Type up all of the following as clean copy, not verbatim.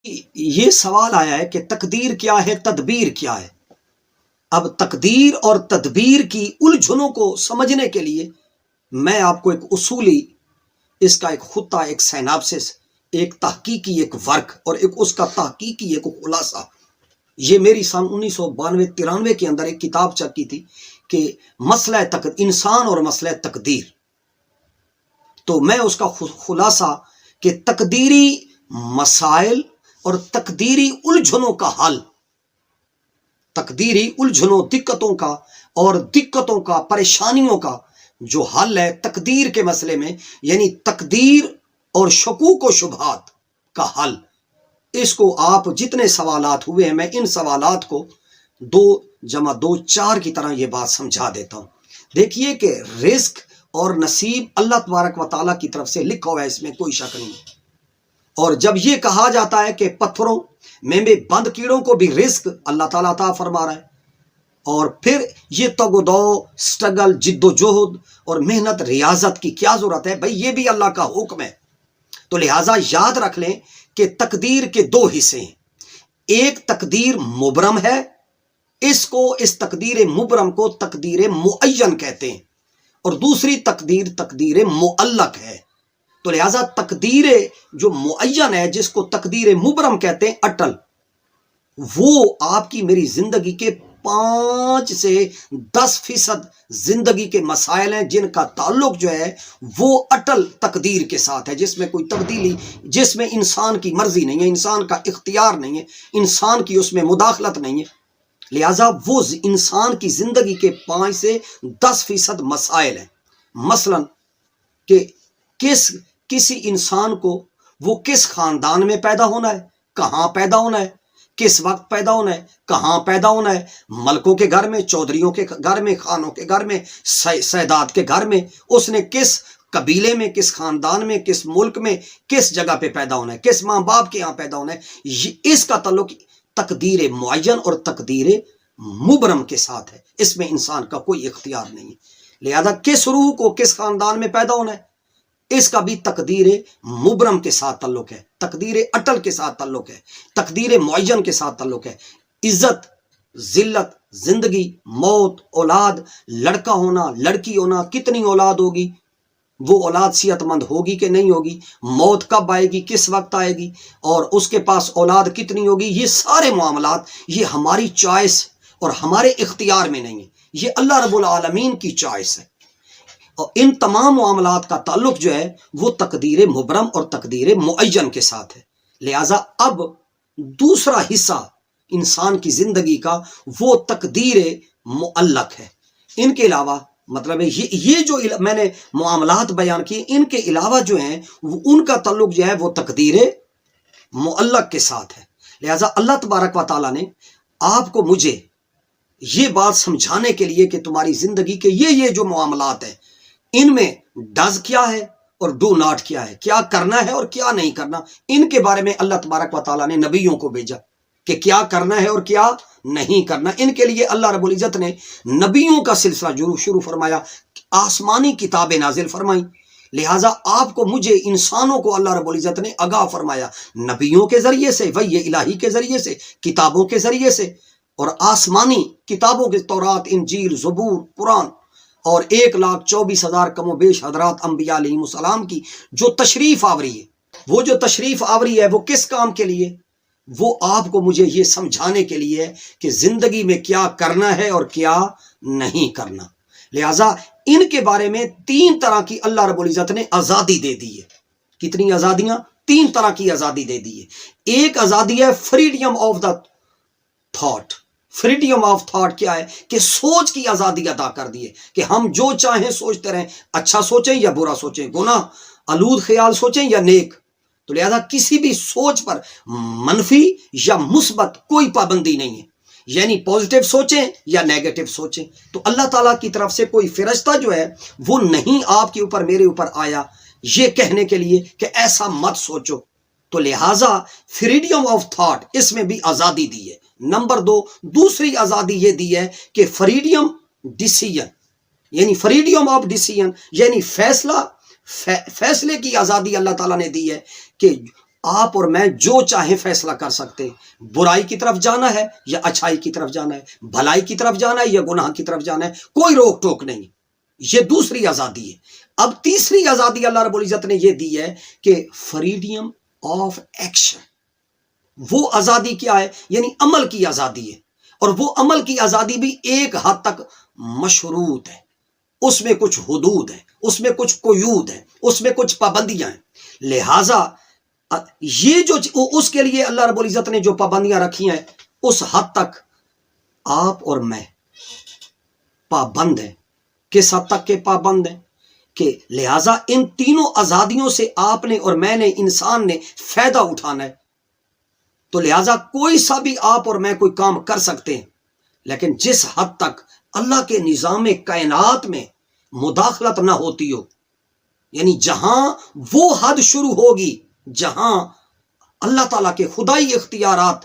یہ سوال آیا ہے کہ تقدیر کیا ہے، تدبیر کیا ہے۔ اب تقدیر اور تدبیر کی الجھنوں کو سمجھنے کے لیے میں آپ کو ایک اصولی، اس کا ایک خطہ، ایک سیناپسس، ایک تحقیقی ایک ورک اور ایک اس کا تحقیقی ایک خلاصہ، یہ میری سن 1992-93 کے اندر ایک کتاب چکی تھی کہ مسئلہ انسان اور مسئلہ تقدیر، تو میں اس کا خلاصہ کہ تقدیری مسائل اور تقدیری الجھنوں کا حل، تقدیری الجھنوں، دقتوں کا اور دقتوں کا، پریشانیوں کا جو حل ہے تقدیر کے مسئلے میں، یعنی تقدیر اور شکوک و شبہات کا حل، اس کو آپ جتنے سوالات ہوئے ہیں میں ان سوالات کو 2+2=4 کی طرح یہ بات سمجھا دیتا ہوں۔ دیکھیے کہ رزق اور نصیب اللہ تبارک و تعالیٰ کی طرف سے لکھا ہوا ہے، اس میں کوئی شک نہیں ہے۔ اور جب یہ کہا جاتا ہے کہ پتھروں میں بند کیڑوں کو بھی رزق اللہ تعالیٰ عطا فرما رہا ہے، اور پھر یہ تگ و دو، سٹرگل، جد و جہد اور محنت، ریاضت کی کیا ضرورت ہے بھائی، یہ بھی اللہ کا حکم ہے۔ تو لہٰذا یاد رکھ لیں کہ تقدیر کے 2 حصے ہیں، ایک تقدیر مبرم ہے، اس تقدیر مبرم کو تقدیر معین کہتے ہیں، اور دوسری تقدیر تقدیر معلق ہے۔ تو لہٰذا تقدیر جو معین ہے، جس کو تقدیر مبرم کہتے ہیں، اٹل، وہ آپ کی میری زندگی کے 5 سے 10% زندگی کے مسائل ہیں جن کا تعلق جو ہے وہ اٹل تقدیر کے ساتھ ہے، جس میں کوئی تبدیلی، جس میں انسان کی مرضی نہیں ہے، انسان کا اختیار نہیں ہے، انسان کی اس میں مداخلت نہیں ہے۔ لہٰذا وہ انسان کی زندگی کے 5 سے 10% مسائل ہیں، مثلا کہ کسی انسان کو وہ کس خاندان میں پیدا ہونا ہے، کہاں پیدا ہونا ہے، کس وقت پیدا ہونا ہے، کہاں پیدا ہونا ہے، ملکوں کے گھر میں، چودھریوں کے گھر میں، خانوں کے گھر میں، سیدات کے گھر میں، اس نے کس قبیلے میں، کس خاندان میں، کس ملک میں، کس جگہ پہ پیدا ہونا ہے، کس ماں باپ کے یہاں پیدا ہونا ہے، اس کا تعلق تقدیر معین اور تقدیر مبرم کے ساتھ ہے، اس میں انسان کا کوئی اختیار نہیں ہے۔ لہذا کس روح کو کس خاندان میں پیدا ہونا ہے، اس کا بھی تقدیر مبرم کے ساتھ تعلق ہے، تقدیر اٹل کے ساتھ تعلق ہے، تقدیر معین کے ساتھ تعلق ہے۔ عزت، ذلت، زندگی، موت، اولاد، لڑکا ہونا، لڑکی ہونا، کتنی اولاد ہوگی، وہ اولاد صحت مند ہوگی کہ نہیں ہوگی، موت کب آئے گی، کس وقت آئے گی، اور اس کے پاس اولاد کتنی ہوگی، یہ سارے معاملات یہ ہماری چوائس اور ہمارے اختیار میں نہیں ہے، یہ اللہ رب العالمین کی چوائس ہے، اور ان تمام معاملات کا تعلق جو ہے وہ تقدیر مبرم اور تقدیر معین کے ساتھ ہے۔ لہٰذا اب دوسرا حصہ انسان کی زندگی کا وہ تقدیر معلق ہے۔ ان کے علاوہ مطلب ہے یہ جو میں نے معاملات بیان کیے، ان کے علاوہ جو ہیں ان کا تعلق جو ہے وہ تقدیر معلق کے ساتھ ہے۔ لہٰذا اللہ تبارک و تعالیٰ نے آپ کو مجھے یہ بات سمجھانے کے لیے کہ تمہاری زندگی کے یہ جو معاملات ہیں، ان میں ڈز کیا ہے اور ڈو ناٹ کیا ہے، کیا کرنا ہے اور کیا نہیں کرنا، ان کے بارے میں اللہ تبارک و تعالیٰ نے نبیوں کو بھیجا کہ کیا کرنا ہے اور کیا نہیں کرنا۔ ان کے لیے اللہ رب العزت نے نبیوں کا سلسلہ شروع فرمایا، آسمانی کتابیں نازل فرمائیں۔ لہٰذا آپ کو، مجھے، انسانوں کو اللہ رب العزت نے آگاہ فرمایا نبیوں کے ذریعے سے، وحی الہی کے ذریعے سے، کتابوں کے ذریعے سے، اور آسمانی کتابوں کے تورات، انجیل، زبور، قرآن، اور 1,24,000 کم و بیش حضرات انبیاء علیہ السلام کی جو تشریف آوری ہے، وہ جو تشریف آوری ہے وہ کس کام کے لیے، وہ آپ کو مجھے یہ سمجھانے کے لیے ہے کہ زندگی میں کیا کرنا ہے اور کیا نہیں کرنا۔ لہٰذا ان کے بارے میں 3 طرح کی اللہ رب العزت نے آزادی دے دی ہے۔ کتنی آزادیاں؟ 3 طرح کی آزادی دے دی ہے۔ ایک آزادی ہے freedom of the thought. Freedom of thought کیا ہے کہ سوچ کی آزادی عطا کر دی ہے کہ ہم جو چاہیں سوچتے رہیں، اچھا سوچیں یا برا سوچیں، گناہ آلود خیال سوچیں یا نیک۔ تو لہذا کسی بھی سوچ پر منفی یا مثبت کوئی پابندی نہیں ہے، یعنی پازیٹیو سوچیں یا نیگیٹو سوچیں۔ تو اللہ تعالیٰ کی طرف سے کوئی فرشتہ جو ہے وہ نہیں آپ کے اوپر، میرے اوپر آیا یہ کہنے کے لیے کہ ایسا مت سوچو۔ تو لہٰذا فریڈم آف تھاٹ، اس میں بھی آزادی دی ہے۔ نمبر 2، دوسری آزادی یہ دی ہے کہ فریڈم ڈیسیژن، یعنی فریڈم آف ڈیسیژن، یعنی فیصلے کی آزادی اللہ تعالیٰ نے دی ہے کہ آپ اور میں جو چاہیں فیصلہ کر سکتے ہیں، برائی کی طرف جانا ہے یا اچھائی کی طرف جانا ہے، بھلائی کی طرف جانا ہے یا گناہ کی طرف جانا ہے، کوئی روک ٹوک نہیں۔ یہ دوسری آزادی ہے۔ اب تیسری آزادی اللہ رب العزت نے یہ دی ہے کہ فریڈم آف ایکشن۔ وہ آزادی کیا ہے؟ یعنی عمل کی آزادی ہے، اور وہ عمل کی آزادی بھی ایک حد تک مشروط ہے، اس میں کچھ حدود ہیں، اس میں کچھ قیود ہیں، اس میں کچھ پابندیاں ہیں۔ لہٰذا یہ جو اس کے لیے اللہ رب العزت نے جو پابندیاں رکھی ہیں، اس حد تک آپ اور میں پابند ہیں۔ کس حد تک کے پابند ہیں؟ کہ لہٰذا ان تینوں آزادیوں سے آپ نے اور میں نے، انسان نے فائدہ اٹھانا ہے۔ تو لہٰذا کوئی سا بھی آپ اور میں کوئی کام کر سکتے ہیں، لیکن جس حد تک اللہ کے نظام کائنات میں مداخلت نہ ہوتی ہو، یعنی جہاں وہ حد شروع ہوگی جہاں اللہ تعالیٰ کے خدائی اختیارات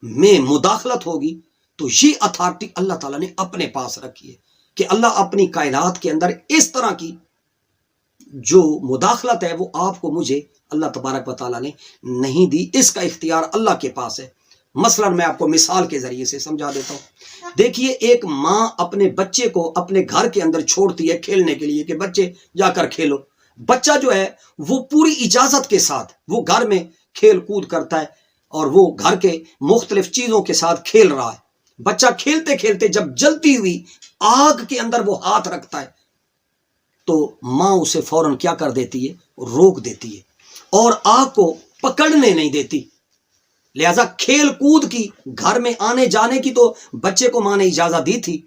میں مداخلت ہوگی، تو یہ اتھارٹی اللہ تعالیٰ نے اپنے پاس رکھی ہے کہ اللہ اپنی کائنات کے اندر اس طرح کی جو مداخلت ہے وہ آپ کو مجھے اللہ تبارک و تعالیٰ نے نہیں دی۔ اس کا اختیار اللہ کے پاس ہے۔ مثلا میں آپ کو مثال کے ذریعے سے سمجھا دیتا ہوں۔ دیکھیے، ایک ماں اپنے بچے کو اپنے گھر کے اندر چھوڑتی ہے کھیلنے کے لیے کہ بچے جا کر کھیلو۔ بچہ جو ہے وہ پوری اجازت کے ساتھ وہ گھر میں کھیل کود کرتا ہے اور وہ گھر کے مختلف چیزوں کے ساتھ کھیل رہا ہے۔ بچہ کھیلتے کھیلتے جب جلتی ہوئی آگ کے اندر وہ ہاتھ رکھتا ہے تو ماں اسے فوراً کیا کر دیتی ہے؟ روک دیتی ہے اور آگ کو پکڑنے نہیں دیتی۔ لہذا کھیل کود کی، گھر میں آنے جانے کی تو بچے کو ماں نے اجازت دی تھی،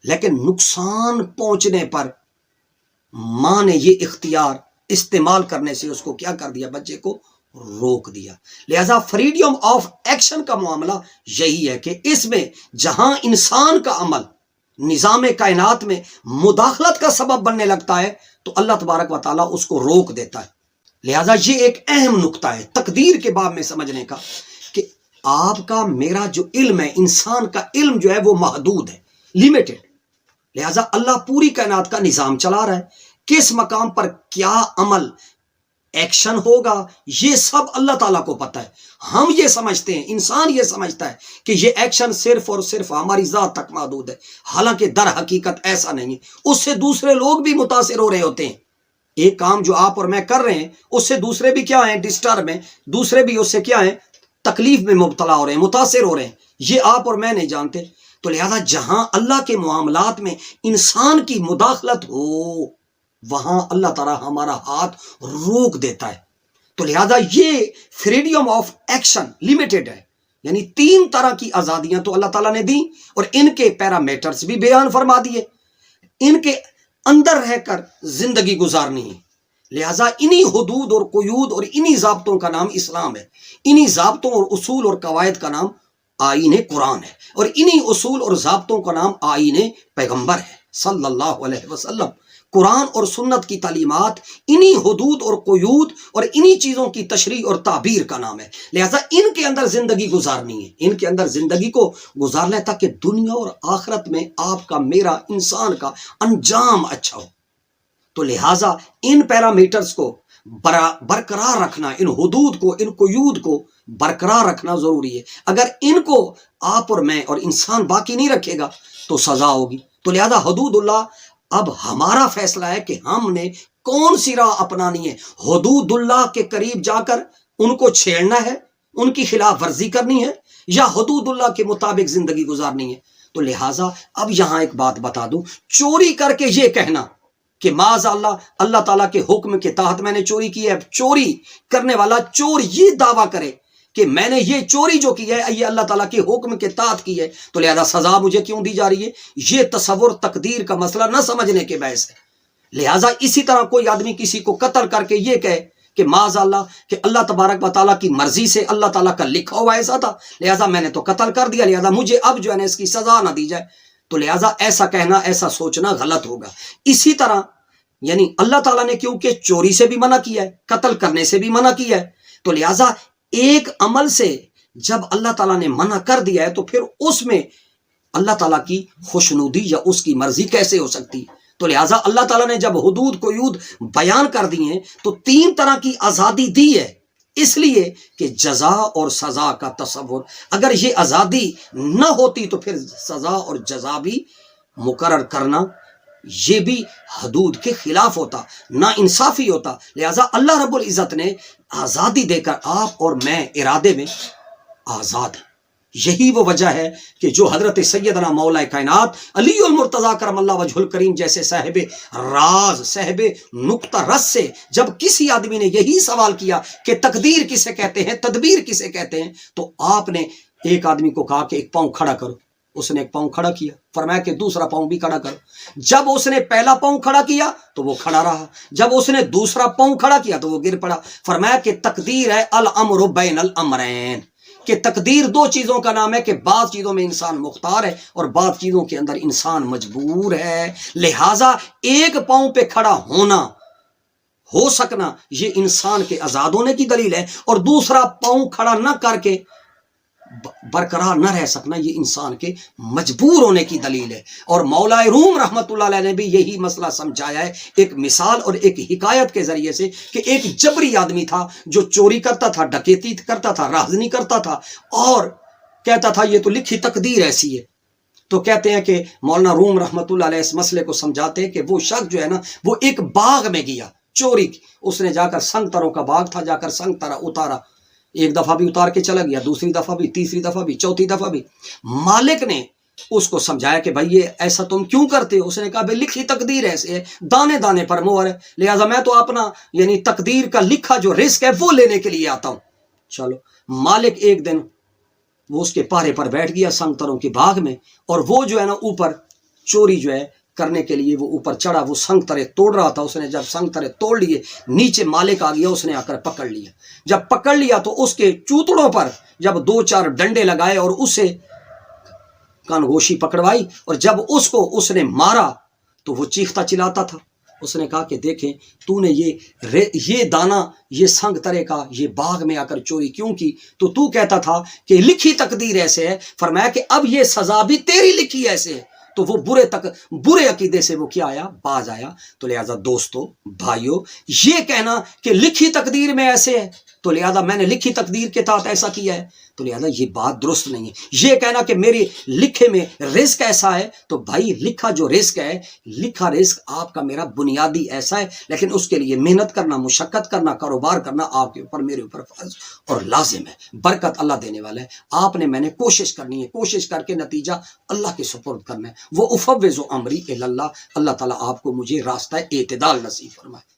لیکن نقصان پہنچنے پر ماں نے یہ اختیار استعمال کرنے سے اس کو کیا کر دیا؟ بچے کو روک دیا۔ لہذا فریڈم آف ایکشن کا معاملہ یہی ہے کہ اس میں جہاں انسان کا عمل نظام کائنات میں مداخلت کا سبب بننے لگتا ہے تو اللہ تبارک و تعالیٰ اس کو روک دیتا ہے۔ لہذا یہ ایک اہم نقطہ ہے تقدیر کے باب میں سمجھنے کا، کہ آپ کا میرا جو علم ہے، انسان کا علم جو ہے وہ محدود ہے، لیمیٹڈ۔ لہذا اللہ پوری کائنات کا نظام چلا رہا ہے، کس مقام پر کیا عمل ایکشن ہوگا یہ سب اللہ تعالیٰ کو پتہ ہے۔ ہم یہ سمجھتے ہیں، انسان یہ سمجھتا ہے کہ یہ ایکشن صرف اور صرف ہماری ذات تک محدود ہے، حالانکہ در حقیقت ایسا نہیں ہے۔ اس سے دوسرے لوگ بھی متاثر ہو رہے ہوتے ہیں۔ ایک کام جو آپ اور میں کر رہے ہیں اس سے دوسرے بھی کیا ہیں؟ ڈسٹرب ہیں، دوسرے بھی اس سے کیا ہیں؟ تکلیف میں مبتلا ہو رہے ہیں، متاثر ہو رہے ہیں۔ یہ آپ اور میں نہیں جانتے۔ تو لہذا جہاں اللہ کے معاملات میں انسان کی مداخلت ہو وہاں اللہ تعالیٰ ہمارا ہاتھ روک دیتا ہے۔ تو لہذا یہ فریڈم آف ایکشن لیمیٹڈ ہے، یعنی تین طرح کی آزادیاں تو اللہ تعالیٰ نے دی اور ان کے پیرامیٹرز بھی بیان فرما دیے، ان کے اندر رہ کر زندگی گزارنی ہے۔ لہذا انہی حدود اور قیود اور انہی ضابطوں کا نام اسلام ہے، انہی ضابطوں اور اصول اور قواعد کا نام آئین قرآن ہے، اور انہی اصول اور ضابطوں کا نام آئین پیغمبر ہے صلی اللہ علیہ وسلم۔ قرآن اور سنت کی تعلیمات انہی حدود اور قیود اور انہی چیزوں کی تشریح اور تعبیر کا نام ہے۔ لہذا ان کے اندر زندگی گزارنی ہے، ان کے اندر زندگی کو گزارنا ہے تاکہ دنیا اور آخرت میں آپ کا، میرا، انسان کا انجام اچھا ہو۔ تو لہٰذا ان پیرامیٹرز کو برقرار رکھنا، ان حدود کو، ان قیود کو برقرار رکھنا ضروری ہے۔ اگر ان کو آپ اور میں اور انسان باقی نہیں رکھے گا تو سزا ہوگی۔ تو لہذا حدود اللہ، اب ہمارا فیصلہ ہے کہ ہم نے کون سی راہ اپنانی ہے۔ حدود اللہ کے قریب جا کر ان کو چھیڑنا ہے، ان کی خلاف ورزی کرنی ہے، یا حدود اللہ کے مطابق زندگی گزارنی ہے۔ تو لہٰذا اب یہاں ایک بات بتا دوں، چوری کر کے یہ کہنا کہ معاذ اللہ تعالیٰ کے حکم کے تحت میں نے چوری کی ہے، چوری کرنے والا چور یہ دعویٰ کرے کہ میں نے یہ چوری جو کی ہے یہ اللہ تعالیٰ کے حکم کے تحت کی ہے، تو لہذا سزا مجھے کیوں دی جا رہی ہے؟ یہ تصور تقدیر کا مسئلہ نہ سمجھنے کے باعث ہے۔ لہذا اسی طرح کوئی آدمی کسی کو قتل کر کے یہ کہے کہ معاذ اللہ کہ اللہ تبارک و تعالیٰ کی مرضی سے اللہ تعالیٰ کا لکھا ہوا ایسا تھا، لہذا میں نے تو قتل کر دیا، لہذا مجھے اب جو ہے نا اس کی سزا نہ دی جائے، تو لہذا ایسا کہنا، ایسا سوچنا غلط ہوگا۔ اسی طرح یعنی اللہ تعالیٰ نے کیونکہ چوری سے بھی منع کیا ہے، قتل کرنے سے بھی منع کیا ہے، تو لہذا ایک عمل سے جب اللہ تعالیٰ نے منع کر دیا ہے تو پھر اس میں اللہ تعالیٰ کی خوشنودی یا اس کی مرضی کیسے ہو سکتی ہے؟ تو لہٰذا اللہ تعالیٰ نے جب حدود قیود بیان کر دی ہیں تو 3 طرح کی آزادی دی ہے، اس لیے کہ جزا اور سزا کا تصور، اگر یہ آزادی نہ ہوتی تو پھر سزا اور جزا بھی مقرر کرنا یہ بھی حدود کے خلاف ہوتا، نا انصافی ہوتا۔ لہٰذا اللہ رب العزت نے آزادی دے کر آپ اور میں ارادے میں آزاد ہیں۔ یہی وہ وجہ ہے کہ جو حضرت سیدنا مولا کائنات علی المرتضیٰ کرم اللہ وجہ الکریم جیسے صاحب راز، صاحب نقطہ رس سے جب کسی آدمی نے یہی سوال کیا کہ تقدیر کسے کہتے ہیں، تدبیر کسے کہتے ہیں، تو آپ نے ایک آدمی کو کہا کہ ایک پاؤں کھڑا کرو، اس نے ایک پاؤں کھڑا کیا، فرمایا کہ دوسرا پاؤں بھی کھڑا کرو۔ جب اس نے پہلا پاؤں کھڑا کیا تو وہ کھڑا رہا، جب اس نے دوسرا پاؤں کھڑا کیا تو وہ گر پڑا۔ فرمایا کہ تقدیر ہے الامر بین الامرین، کہ تقدیر 2 چیزوں کا نام ہے کہ بعض چیزوں میں انسان مختار ہے اور بعض چیزوں کے اندر انسان مجبور ہے۔ لہٰذا ایک پاؤں پہ کھڑا ہونا، ہو سکنا، یہ انسان کے آزاد ہونے کی دلیل ہے، اور دوسرا پاؤں کھڑا نہ کر کے برقرار نہ رہ سکنا یہ انسان کے مجبور ہونے کی دلیل ہے۔ اور مولا روم رحمت اللہ علیہ نے بھی یہی مسئلہ سمجھایا ہے ایک مثال اور ایک حکایت کے ذریعے سے، کہ ایک جبری آدمی تھا جو چوری کرتا تھا، ڈکیتی کرتا تھا، رازنی کرتا تھا، اور کہتا تھا یہ تو لکھی تقدیر ایسی ہے۔ تو کہتے ہیں کہ مولانا روم رحمت اللہ علیہ اس مسئلے کو سمجھاتے ہیں کہ وہ شخص جو ہے نا وہ ایک باغ میں گیا چوری کی، اس نے جا کر سنگ تروں کا باغ تھا، جا کر سنگ ترا اتارا، ایک دفعہ بھی اتار کے چلا گیا، دوسری دفعہ بھی، تیسری دفعہ بھی، چوتھی دفعہ بھی۔ مالک نے اس کو سمجھایا کہ بھائی یہ ایسا تم کیوں کرتے ہو؟ اس نے کہا بھائی لکھی تقدیر ایسے ہے، دانے دانے پر مہر ہے، لہٰذا میں تو اپنا یعنی تقدیر کا لکھا جو رزق ہے وہ لینے کے لیے آتا ہوں۔ چلو، مالک ایک دن وہ اس کے پارے پر بیٹھ گیا سنگتروں کے باغ میں، اور وہ جو ہے نا اوپر چوری جو ہے کرنے کے لیے وہ اوپر چڑھا، وہ سنگ ترے توڑ رہا تھا۔ اس نے جب سنگ ترے توڑ لیے، نیچے مالک آ گیا، اس نے آ کر پکڑ لیا۔ جب پکڑ لیا تو اس کے چوتڑوں پر جب 2-4 ڈنڈے لگائے اور اسے کانگوشی پکڑوائی، اور جب اس نے مارا تو وہ چیختا چلاتا تھا۔ اس نے کہا کہ دیکھیں تو نے یہ دانا، یہ سنگ ترے کا یہ باغ میں آ کر چوری کیوں کی؟ تو کہتا تھا کہ لکھی تقدیر ایسے ہے۔ فرمایا کہ اب یہ سزا بھی تیری لکھی ایسے ہے۔ تو وہ برے عقیدے سے وہ کیا آیا، باز آیا۔ تو لہذا دوستو، بھائیو، یہ کہنا کہ لکھی تقدیر میں ایسے ہے تو لہذا میں نے لکھی تقدیر کے تحت ایسا کیا ہے، تو لہذا یہ بات درست نہیں ہے۔ یہ کہنا کہ میری لکھے میں رزق ایسا ہے، تو بھائی لکھا جو رزق ہے، لکھا رزق آپ کا میرا بنیادی ایسا ہے، لیکن اس کے لیے محنت کرنا، مشقت کرنا، کاروبار کرنا آپ کے اوپر، میرے اوپر فرض اور لازم ہے۔ برکت اللہ دینے والا ہے، آپ نے میں نے کوشش کرنی ہے، کوشش کر کے نتیجہ اللہ کے سپرد کرنا ہے۔ وہ افوض امری الی اللہ، اللہ تعالیٰ آپ کو مجھے راستہ اعتدال نصیب فرمائے۔